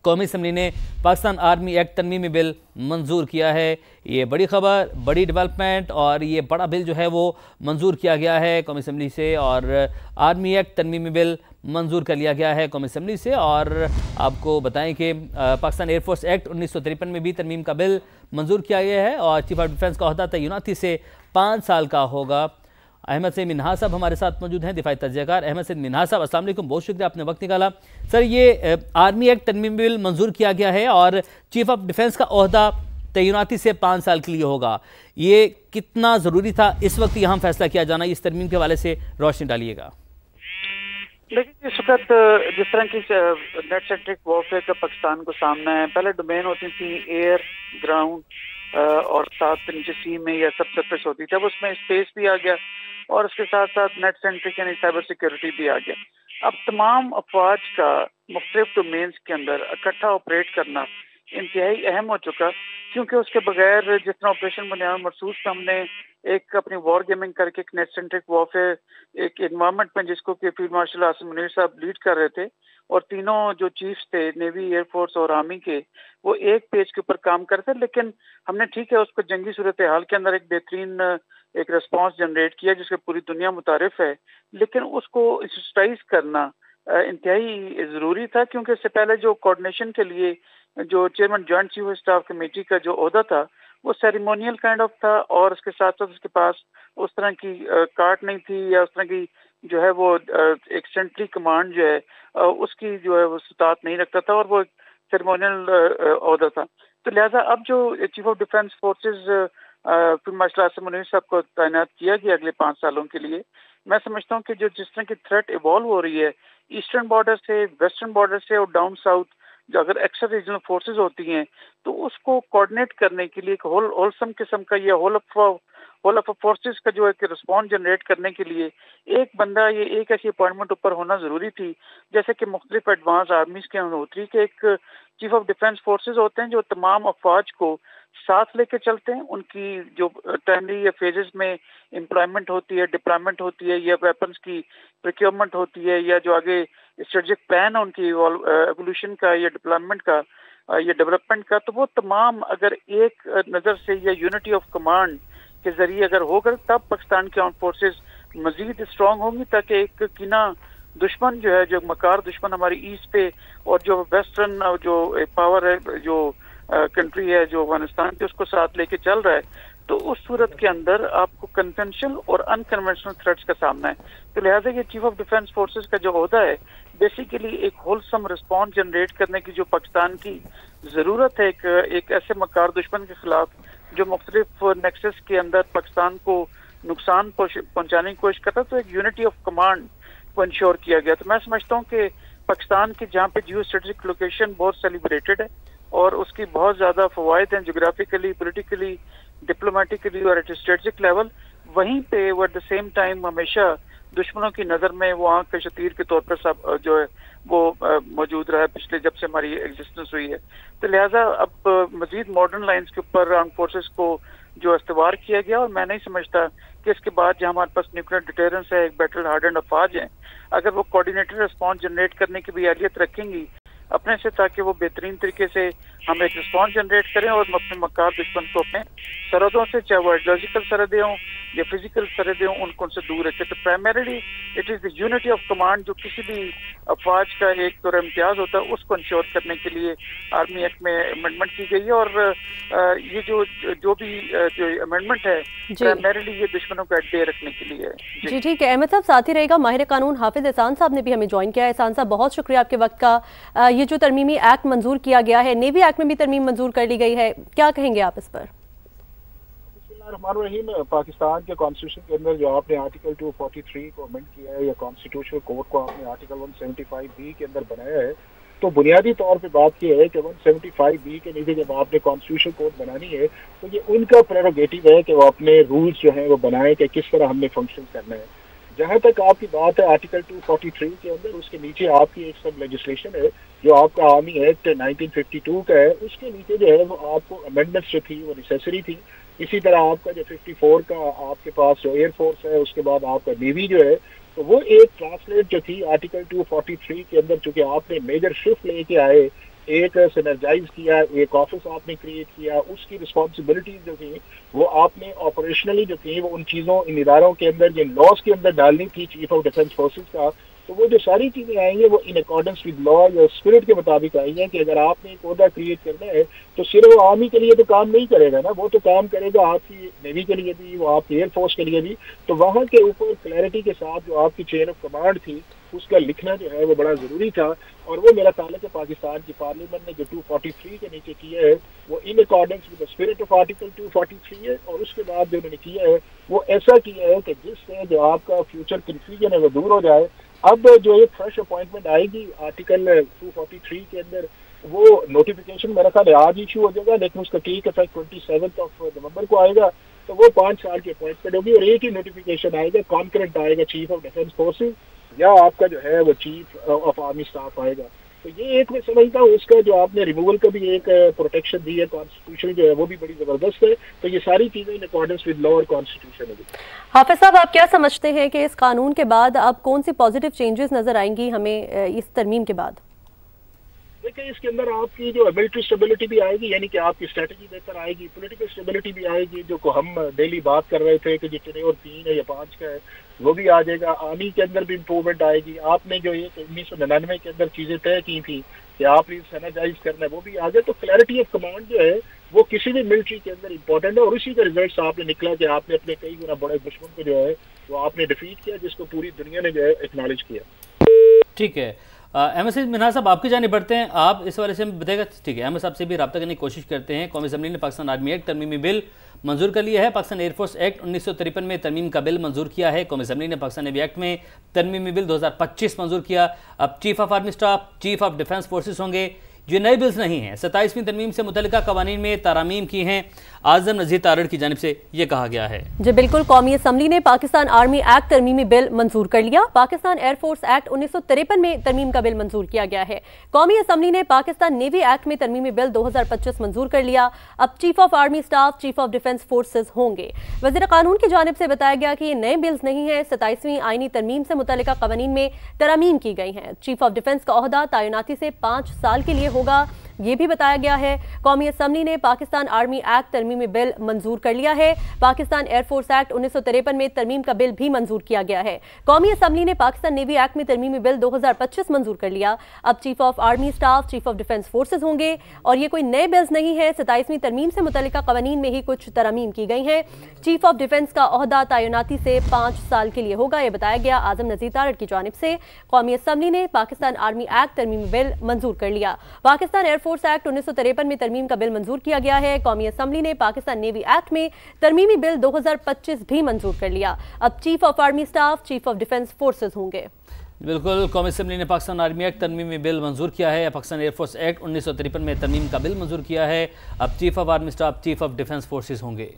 قومی اسمبلی نے Pakistan army act ترمیمی بل منظور کیا ہے۔ یہ بڑی خبر، بڑی ڈیولپمنٹ، اور یہ بڑا بل جو ہے وہ منظور کیا گیا ہے قومی اسمبلی سے، اور آرمی ایکٹ ترمیمی بل منظور کر لیا گیا ہے قومی اسمبلی سے۔ اور آپ کو بتائیں کہ پاکستان ایئر فورس ایکٹ 1953 میں بھی ترمیم کا بل منظور کیا گیا ہے، اور چیف آف ڈیفنس کا عہدہ تعیناتی سے 5 سال کا ہوگا۔ احمد سید منہا صاحب ہمارے ساتھ موجود ہیں، دفاعی تجزیہ کار۔ احمد سید منہا صاحب السلام علیکم، بہت شکریہ آپ نے وقت نکالا۔ سر، یہ آرمی ایکٹ ترمیم بل منظور کیا گیا ہے اور چیف آف ڈیفنس کا عہدہ تعیناتی سے 5 سال کے لیے ہوگا، یہ کتنا ضروری تھا اس وقت یہاں فیصلہ کیا جانا؟ اس ترمیم کے حوالے سے روشنی ڈالیے گا۔ لیکن اس وقت جس طرح کی نیٹ سینٹرک وارفیئر کا پاکستان کو سامنا ہے، پہلے ڈومین ہوتی تھی ایئر، گراؤنڈ اور ساتھ نیچے سی میں یا سب سرفیس ہوتی تھی۔ اب اس میں اسپیس بھی آ گیا اور اس کے ساتھ ساتھ نیٹ سینٹرک یعنی سائبر سیکیورٹی بھی آ گیا۔ اب تمام افواج کا مختلف ڈومینز کے اندر اکٹھا آپریٹ کرنا انتہائی اہم ہو چکا، کیونکہ اس کے بغیر جس طرح آپریشن بنیاد مرصوص میں ہم نے ایک اپنی وار گیمنگ کر کے ایک نیٹ سینٹرک وارفیئر ایک انوائرمنٹ میں جس کو کہ فیلڈ مارشل عاصم منیر صاحب لیڈ کر رہے تھے، اور تینوں جو چیفز تھے نیوی، ایئر فورس اور آرمی کے، وہ ایک پیج کے اوپر کام کرتے، لیکن ہم نے ٹھیک ہے اس کو جنگی صورتحال کے اندر ایک بہترین ایک ریسپانس جنریٹ کیا جس کے پوری دنیا متعارف ہے، لیکن اس کو انسٹائز کرنا انتہائی ضروری تھا، کیونکہ اس سے پہلے جو کوآرڈینیشن کے لیے جو chairman joint chief of staff committee کا جو عہدہ تھا وہ سیریمونیل کائنڈ آف تھا، اور اس کے ساتھ ساتھ اس کے پاس اس طرح کی کارٹ نہیں تھی یا اس طرح کی جو ہے وہ ایک سینٹری کمانڈ جو ہے اس کی جو ہے وہ استطاعت نہیں رکھتا تھا، اور وہ سیریمونیل عہدہ تھا۔ تو لہٰذا اب جو chief of defence forces field marshal Asim Munir صاحب کو تعینات کیا گیا اگلے 5 سالوں کے لیے، میں سمجھتا ہوں کہ جو جس طرح کی تھریٹ ایوالو ہو رہی ہے ایسٹرن بارڈر سے، ویسٹرن بارڈر سے اور ڈاؤن ساؤتھ جو اگر ایکسٹرا ریجنل فورسز ہوتی ہیں تو اس کو کوآرڈینیٹ کرنے کے لیے ایک ہولسم قسم کا یا ہول آف فورسز کا جو ایک رسپانس جنریٹ کرنے کے لیے ایک بندہ یہ ایک ایسی اپوائنٹمنٹ اوپر ہونا ضروری تھی، جیسے کہ مختلف ایڈوانس آرمیز کے اندر ہوتی ہے کہ ایک چیف آف ڈیفنس فورسز ہوتے ہیں جو تمام افواج کو ساتھ لے کے چلتے ہیں، ان کی جو ٹائملی یا فیزز میں امپلائمنٹ ہوتی ہے، ڈپلائمنٹ ہوتی ہے، یا ویپنز کی پریکیورمنٹ ہوتی ہے، یا جو آگے اسٹریٹجک پلان ہے ان کی ایوولوشن کا یا ڈپلائمنٹ کا یا ڈیولپمنٹ کا، تو وہ تمام اگر ایک نظر سے یا یونٹی آف کمانڈ کے ذریعے اگر ہوگا تب پاکستان کی آرم فورسز مزید اسٹرانگ ہوں گی، تاکہ ایک کینا دشمن جو ہے، جو مکار دشمن ہماری ایسٹ پہ اور جو ویسٹرن جو پاور ہے جو کنٹری ہے جو افغانستان کی اس کو ساتھ لے کے چل رہا ہے، تو اس صورت کے اندر آپ کو کنونشنل اور ان کنونشنل تھریٹس کا سامنا ہے۔ تو لہٰذا یہ چیف آف ڈیفنس فورسز کا جو عہدہ ہے بیسیکلی ایک ہولسم رسپانس جنریٹ کرنے کی جو پاکستان کی ضرورت ہے ایک ایسے مکار دشمن کے خلاف جو مختلف نیکسس کے اندر پاکستان کو نقصان پہنچانے کی کوشش کرتا ہے، تو ایک یونٹی آف کمانڈ کو انشور کیا گیا۔ تو میں سمجھتا ہوں کہ پاکستان کی جہاں پہ جیو اسٹریٹجک لوکیشن بہت سیلیبریٹڈ ہے اور اس کی بہت زیادہ فوائد ہیں جغرافیکلی، پولیٹیکلی، ڈپلومیٹکلی اور ایٹ اسٹریٹجک لیول، وہیں پہ وہ ایٹ دا سیم ٹائم ہمیشہ دشمنوں کی نظر میں وہ آنکھ کے شتیر کے طور پر سب جو ہے وہ موجود رہا ہے پچھلے جب سے ہماری ایگزسٹنس ہوئی ہے۔ تو لہٰذا اب مزید ماڈرن لائنز کے اوپر آرم فورسز کو جو استوار کیا گیا، اور میں نہیں سمجھتا کہ اس کے بعد جہاں ہمارے پاس نیوکلیر ڈیٹرنس ہے، ایک بیٹل ہارڈنڈ افواج ہیں، اگر وہ کوآرڈینیٹڈ رسپانس جنریٹ کرنے کی بھی اہلیت رکھیں گی اپنے سے، تاکہ وہ بہترین طریقے سے ہم ایک رسپانس جنریٹ کریں اور اپنے مکار دشمن کو اپنے سرحدوں سے، چاہے وہ ایڈیولوجیکل سرحدیں ہوں یا فزیکل سرحدیں ہوں، ان کو ان سے دور رکھے۔ تو primarily it is the unity of command جو کسی بھی افواج کا ایک طور امتیاز ہوتا ہے، اس کو انشور کرنے کے لیے آرمی ایکٹ میں امینڈمنٹ کی گئی ہے، اور یہ جو بھی جو امینڈمنٹ ہے پرائمریلی یہ دشمنوں کو ایٹ بے رکھنے کے لیے ہے۔ جی ٹھیک ہے، احمد صاحب ساتھ ہی رہے گا ماہر قانون حافظ احسان صاحب نے بھی ہمیں جوائن کیا ہے۔ احسان صاحب بہت شکریہ آپ کے وقت کا۔ یہ جو ترمیمی ایکٹ منظور کیا گیا ہے، نیوی ایکٹ میں بھی ترمیم منظور کر لی گئی ہے، کیا کہیں گے آپ اس پر؟ بسم اللہ الرحمن الرحیم۔ پاکستان کے کانسٹیٹیوشن کے اندر جو آپ نے آرٹیکل 243 کو امینڈ کیا ہے، یا کانسٹیٹیوشنل کوڈ کو آپ نے آرٹیکل 175B کے اندر بنایا ہے، تو بنیادی طور پہ بات یہ ہے کہ 175B کے نیچے جب آپ نے کانسٹیٹیوشن کوڈ بنانی ہے تو یہ ان کا پریروگیٹو ہے کہ وہ اپنے رولز جو ہیں وہ بنائیں کہ کس طرح ہم نے فنکشن کرنا ہے۔ جہاں تک آپ کی بات ہے آرٹیکل 243 کے اندر، اس کے نیچے آپ کی ایک سب لیجسلیشن ہے جو آپ کا آرمی ایکٹ 1952 کا ہے، اس کے نیچے جو ہے وہ آپ کو امینڈمنٹس جو تھی وہ نیسیسری تھی۔ اسی طرح آپ کا جو 54 کا آپ کے پاس جو ایئر فورس ہے، اس کے بعد آپ کا نیوی جو ہے، تو وہ ایک ٹرانسلیٹ جو تھی آرٹیکل 243 کے اندر، چونکہ آپ نے میجر شفٹ لے کے آئے ایک سینرجائز کیا، ایک آفس آپ نے کریٹ کیا، اس کی رسپانسبلٹیز جو تھیں وہ آپ نے آپریشنلی جو تھیں وہ ان چیزوں ان اداروں کے اندر جن لاس کے اندر ڈالنی تھی چیف آف ڈیفینس فورسز کا، تو وہ جو ساری چیزیں آئیں گی وہ ان اکارڈنس ود لا یا اسپرٹ کے مطابق آئیں گی کہ اگر آپ نے ایک عہدہ کریٹ کرنا ہے تو صرف وہ آرمی کے لیے تو کام نہیں کرے گا نا، وہ تو کام کرے گا آپ کی نیوی کے لیے بھی، وہ آپ کی ایئر فورس کے لیے بھی. تو وہاں کے اوپر کلیئرٹی کے ساتھ جو آپ کی چین آف کمانڈ تھی اس کا لکھنا جو ہے وہ بڑا ضروری تھا. اور وہ میرا تعلق ہے پاکستان کی پارلیمنٹ نے جو 243 کے نیچے کیا ہے وہ in accordance with the spirit of article 243 ہے. اور اس کے بعد جو انہوں نے کیا ہے وہ ایسا کیا ہے کہ جس سے جو آپ کا فیوچر کنفیوژن ہے وہ دور ہو جائے. اب جو ایک فریش اپوائنٹمنٹ آئے گی آرٹیکل 243 کے اندر وہ نوٹیفیکیشن میرا خیال ہے آج ایشو ہو جائے گا، لیکن اس کا ٹیک افیکٹ 27 نومبر کو آئے گا. تو وہ 5 سال کی اپوائنٹمنٹ ہوگی اور ایک ہی نوٹیفیکیشن آئے گا، کانکرنٹ آئے گا چیف آف ڈیفینس فورسز یا آپ کا جو ہے وہ چیف آف آرمی اسٹاف آئے گا. تو یہ ایک میں سمجھتا ہوں اس کا جو آپ نے ریموول کا بھی ایک پروٹیکشن دی ہے کانسٹیٹیوشن جو ہے وہ بھی بڑی زبردست ہے. تو یہ ساری چیزیں ان اکارڈنس ود لا اور کانسٹیٹیوشن ہے. حافظ صاحب، آپ کیا سمجھتے ہیں کہ اس قانون کے بعد اب کون سی پازیٹیو چینجز نظر آئیں گی ہمیں اس ترمیم کے بعد؟ دیکھیں اس کے اندر آپ کی جو ملٹری اسٹیبلٹی بھی آئے گی، یعنی کہ آپ کی اسٹریٹجی بہتر آئے گی، پولیٹیکل اسٹیبلٹی بھی آئے گی. جو کو ہم ڈیلی بات کر رہے تھے کہ جو 3 اور 3 ہے یا 5 کا ہے وہ بھی آ جائے گا. آرمی کے اندر بھی امپروومنٹ آئے گی. آپ نے جو یہ 1999 کے اندر چیزیں طے کی تھی کہ آپ نے سینرجائز کرنا ہے وہ بھی آ گئے. تو کلیئرٹی آف کمانڈ جو ہے وہ کسی بھی ملٹری کے اندر امپورٹنٹ ہے. اور اسی کا ریزلٹس آپ نے نکلا کہ آپ نے اپنے کئی گنا بڑے دشمن کو جو ہے وہ آپ نے ڈیفیٹ کیا، جس کو پوری دنیا نے جو ہے ایکنالج کیا. ٹھیک ہے، احمد سعید منہا صاحب آپ کی جانب بڑھتے ہیں، آپ اس حوالے سے بتائے گا. ٹھیک ہے، احمد صاحب سے بھی رابطہ کرنے کی کوشش کرتے ہیں. قومی اسمبلی نے پاکستان آرمی ایکٹ ترمیمی بل منظور کر لیا ہے. پاکستان ایئر فورس ایکٹ 1953 میں ترمیم کا بل منظور کیا ہے. قومی اسمبلی نے پاکستان نیوی ایکٹ میں ترمیمی بل 2025 منظور کیا. اب chief of army staff, chief of defence forces ہوں گے. یہ نئے بلز نہیں ہیں، 27ویں ترمیم سے متعلقہ قوانین میں ترامیم کی ہیں. اعظم نذیر تارڑ کی جانب سے یہ کہا گیا ہے. جی بالکل، قومی اسمبلی نے پاکستان آرمی ایکٹ ترمیمی بل منظور کر لیا. پاکستان ایئر فورس ایکٹ 1953 میں ترمیم کا بل منظور کیا گیا ہے. قومی اسمبلی نے پاکستان نیوی ایکٹ میں ترمیمی بل 2025 منظور کر لیا. اب chief of army staff, chief of defence forces ہوں گے. وزیر قانون کی جانب سے بتایا گیا کہ یہ نئے بلز نہیں ہیں، 27ویں آئینی ترمیم سے متعلقہ قوانین میں ترامیم کی گئی ہیں. چیف آف ڈیفینس کا عہدہ تعیناتی سے 5 سال کے لیے ہوگا، یہ بھی بتایا گیا ہے. قومی اسمبلی نے پاکستان آرمی ایکٹ ترمیمی بل منظور کر لیا ہے. پاکستان ایئر فورس ایکٹ 1953 میں ترمیم کا بل بھی منظور کیا گیا ہے. قومی اسمبلی نے پاکستان نیوی ایکٹ میں ترمیمی بل 2025 منظور کر لیا. اب chief of army staff, chief of defence forces ہوں گے. اور یہ کوئی نئے بلز نہیں ہے، 27ویں ترمیم سے متعلقہ قوانین میں ہی کچھ ترامیم کی گئی ہیں. چیف آف ڈیفینس کا عہدہ تعیناتی سے 5 سال کے لیے ہوگا، یہ بتایا گیا اعظم نذیر تارڑ کی جانب سے. قومی اسمبلی نے پاکستان آرمی ایکٹ ترمیمی بل منظور کر لیا. پاکستان ایئر فورس ایکٹ 1953 میں ترمیم کا بل منظور کیا گیا ہے. قومی اسمبلی نے پاکستان نیوی ایکٹ میں ترمیمی بل 2025 بھی منظور کر لیا. اب chief of army staff, chief of defence forces ہوں گے. بالکل، قومی اسمبلی نے پاکستان آرمی ایکٹ ترمیمی بل منظور کیا ہے. پاکستان ایئر فورس ایکٹ 1953 میں ترمیم کا بل منظور کیا ہے. اب chief of army staff, chief of defence forces ہوں گے.